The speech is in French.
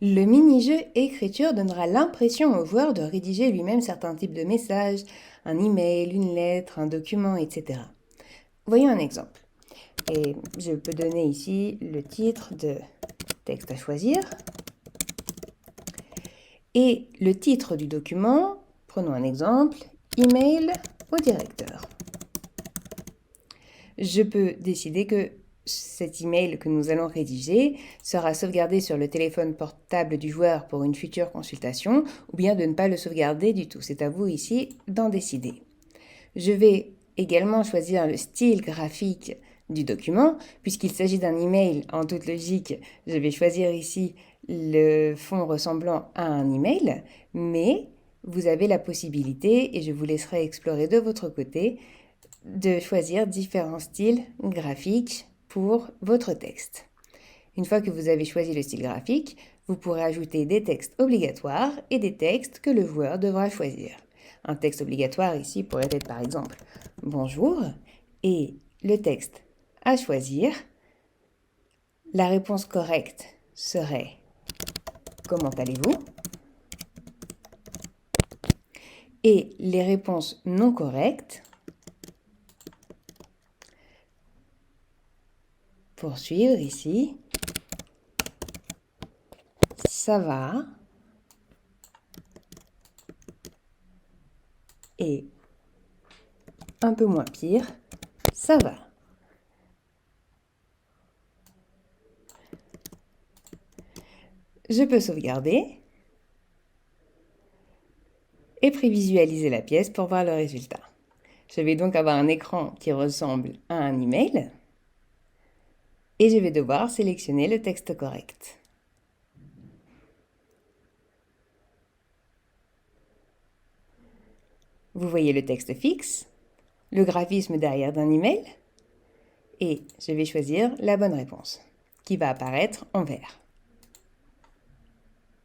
Le mini-jeu écriture donnera l'impression au joueur de rédiger lui-même certains types de messages, un email, une lettre, un document, etc. Voyons un exemple. Et je peux donner ici le titre de texte à choisir. Et le titre du document, prenons un exemple, email au directeur. Je peux décider que cet email que nous allons rédiger sera sauvegardé sur le téléphone portable du joueur pour une future consultation ou bien de ne pas le sauvegarder du tout. C'est à vous ici d'en décider. Je vais également choisir le style graphique du document. Puisqu'il s'agit d'un email, en toute logique, je vais choisir ici le fond ressemblant à un email, mais vous avez la possibilité, et je vous laisserai explorer de votre côté, de choisir différents styles graphiques pour votre texte. Une fois que vous avez choisi le style graphique, vous pourrez ajouter des textes obligatoires et des textes que le joueur devra choisir. Un texte obligatoire ici pourrait être par exemple « Bonjour » et le texte à choisir. La réponse correcte serait « Comment allez-vous » et les réponses non correctes pour suivre ici « Ça va » et un peu moins pire « Ça va ». Je peux sauvegarder et prévisualiser la pièce pour voir le résultat. Je vais donc avoir un écran qui ressemble à un email et je vais devoir sélectionner le texte correct. Vous voyez le texte fixe, le graphisme derrière d'un email et je vais choisir la bonne réponse qui va apparaître en vert.